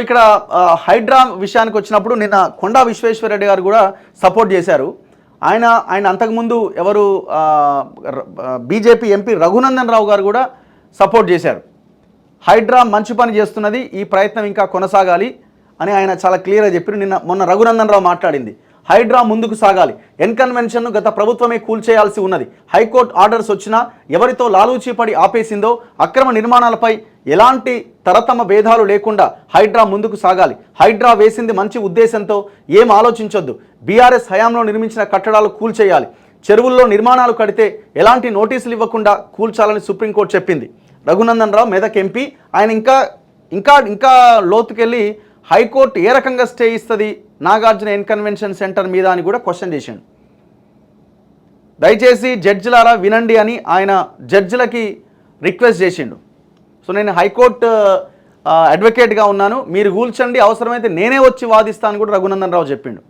ఇక్కడ హైడ్రా విషయానికి వచ్చినప్పుడు నిన్న కొండా విశ్వేశ్వరరెడ్డి గారు కూడా సపోర్ట్ చేశారు. ఆయన అంతకుముందు ఎవరు బీజేపీ ఎంపీ రఘునందన్ రావు గారు కూడా సపోర్ట్ చేశారు. హైడ్రా మంచి పని చేస్తున్నది, ఈ ప్రయత్నం ఇంకా కొనసాగాలి అని ఆయన చాలా క్లియర్గా చెప్పారు. మొన్న రఘునందన్ రావు మాట్లాడింది హైడ్రా ముందుకు సాగాలి, ఎన్కన్వెన్షన్ను గత ప్రభుత్వమే కూల్చేయాల్సి ఉన్నది, హైకోర్టు ఆర్డర్స్ వచ్చినా ఎవరితో లాలూచీపడి ఆపేసిందో అక్రమ నిర్మాణాలపై ఎలాంటి తరతమ భేదాలు లేకుండా హైడ్రా ముందుకు సాగాలి, హైడ్రా వేసింది మంచి ఉద్దేశంతో ఏం ఆలోచించొద్దు, బీఆర్ఎస్ హయాంలో నిర్మించిన కట్టడాలు కూల్చేయాలి, చెరువుల్లో నిర్మాణాలు కడితే ఎలాంటి నోటీసులు ఇవ్వకుండా కూల్చాలని సుప్రీంకోర్టు చెప్పింది. రఘునందన్ రావు మెదక్ ఎంపీ ఆయన ఇంకా లోతుకెళ్ళి హైకోర్టు ఏ రకంగా స్టే ఇస్తుంది నాగార్జున ఎన్కన్వెన్షన్ సెంటర్ మీద అని కూడా క్వశ్చన్ చేసిండు. దయచేసి జడ్జిలారా వినండి అని ఆయన జడ్జిలకి రిక్వెస్ట్ చేసిండు. సో నేను హైకోర్టు అడ్వకేట్గా ఉన్నాను, మీరు కూల్చండి, అవసరమైతే నేనే వచ్చి వాదిస్తాను కూడా రఘునందన్ రావు చెప్పిండు.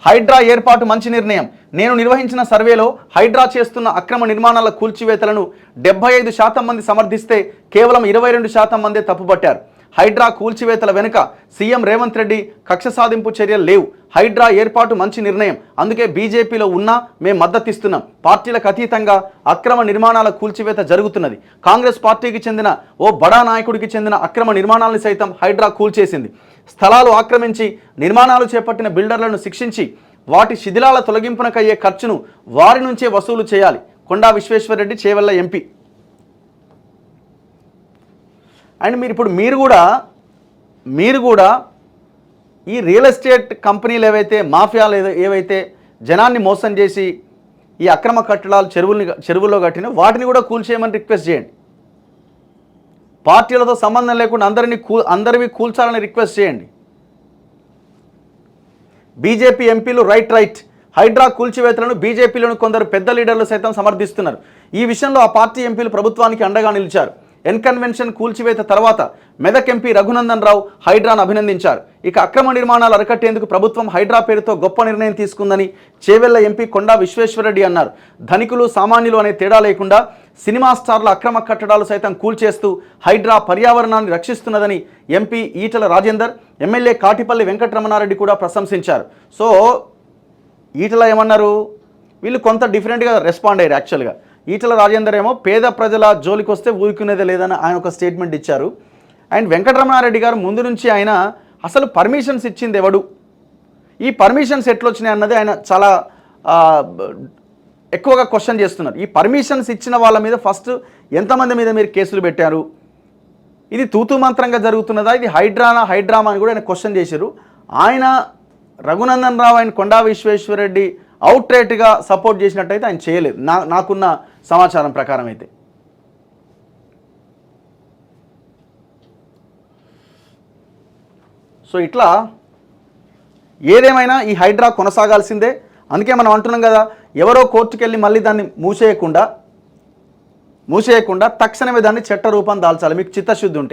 హైడ్రా ఏర్పాటు మంచి నిర్ణయం, నేను నిర్వహించిన సర్వేలో హైడ్రా చేస్తున్న అక్రమ నిర్మాణాల కూల్చివేతలను 75% మంది సమర్థిస్తే కేవలం 22% మందే తప్పుపట్టారు. హైడ్రా కూల్చివేతల వెనుక సీఎం రేవంత్ రెడ్డి కక్ష సాధింపు చర్యలు లేవు, హైడ్రా ఏర్పాటు మంచి నిర్ణయం, అందుకే బీజేపీలో ఉన్నా మేము మద్దతిస్తున్నాం, పార్టీలకు అతీతంగా అక్రమ నిర్మాణాల కూల్చివేత జరుగుతున్నది, కాంగ్రెస్ పార్టీకి చెందిన ఓ బడా నాయకుడికి చెందిన అక్రమ నిర్మాణాలను సైతం హైడ్రా కూల్చేసింది, స్థలాలు ఆక్రమించి నిర్మాణాలు చేపట్టిన బిల్డర్లను శిక్షించి వాటి శిథిలాల తొలగింపునకయ్యే ఖర్చును వారి నుంచే వసూలు చేయాలి. కొండా విశ్వేశ్వరరెడ్డి చేవెళ్ల ఎంపీ. అండ్ మీరు కూడా ఈ రియల్ ఎస్టేట్ కంపెనీలు ఏవైతే మాఫియాలు ఏవైతే జనాన్ని మోసం చేసి ఈ అక్రమ కట్టడాలు చెరువుల్లో కట్టిన వాటిని కూడా కూల్చేయమని రిక్వెస్ట్ చేయండి. పార్టీలతో సంబంధం లేకుండా అందరివి కూల్చాలని రిక్వెస్ట్ చేయండి. బీజేపీ ఎంపీలు రైట్ హైడ్రా కూల్చివేతలను బీజేపీలోని కొందరు పెద్ద లీడర్లు సైతం సమర్థిస్తున్నారు. ఈ విషయంలో ఆ పార్టీ ఎంపీలు ప్రభుత్వానికి అండగా నిలిచారు. ఎన్కన్వెన్షన్ కూల్చివేత తర్వాత మెదక్ ఎంపీ రఘునందన్ రావు హైడ్రాను అభినందించారు. ఇక అక్రమ నిర్మాణాలు అరికట్టేందుకు ప్రభుత్వం హైడ్రా పేరుతో గొప్ప నిర్ణయం తీసుకుందని చేవెళ్ల ఎంపీ కొండా విశ్వేశ్వరరెడ్డి అన్నారు. ధనికులు సామాన్యులు అనే తేడా లేకుండా సినిమా స్టార్ల అక్రమ కట్టడాలు సైతం కూల్చేస్తూ హైడ్రా పర్యావరణాన్ని రక్షిస్తున్నదని ఎంపీ ఈటల రాజేందర్, ఎమ్మెల్యే కాటిపల్లి వెంకటరమణారెడ్డి కూడా ప్రశంసించారు. సో ఈటల ఏమన్నారు, వీళ్ళు కొంత డిఫరెంట్గా రెస్పాండ్ అయ్యారు. యాక్చువల్గా ఈటల రాజేందర్ ఏమో పేద ప్రజల జోలికి వస్తే ఊరుకునేదే లేదని ఆయన ఒక స్టేట్మెంట్ ఇచ్చారు. అండ్ వెంకటరమణారెడ్డి గారు ముందు నుంచి ఆయన అసలు పర్మిషన్స్ ఇచ్చింది ఎవడు, ఈ పర్మిషన్స్ ఎట్లొచ్చినాయి అన్నది ఆయన చాలా ఎక్కువగా క్వశ్చన్ చేస్తున్నారు. ఈ పర్మిషన్స్ ఇచ్చిన వాళ్ళ మీద ఫస్ట్ ఎంతమంది మీద మీరు కేసులు పెట్టారు, ఇది తూతూ మంత్రంగా జరుగుతున్నదా, ఇది హైడ్రామా అని కూడా ఆయన క్వశ్చన్ చేశారు. ఆయన రఘునందన్ రావు ఆయన కొండా విశ్వేశ్వరరెడ్డి అవుట్రైట్గా సపోర్ట్ చేసినట్టయితే ఆయన చేయలేదు నాకున్న సమాచారం ప్రకారం అయితే. సో ఇట్లా ఏదేమైనా ఈ హైడ్రా కొనసాగాల్సిందే. అందుకే మనం అంటున్నాం కదా, ఎవరో కోర్టుకు వెళ్ళి మళ్ళీ దాన్ని మూసేయకుండా తక్షణమే దాన్ని చట్ట రూపం దాల్చాలి, మీకు చిత్తశుద్ధి ఉంటే.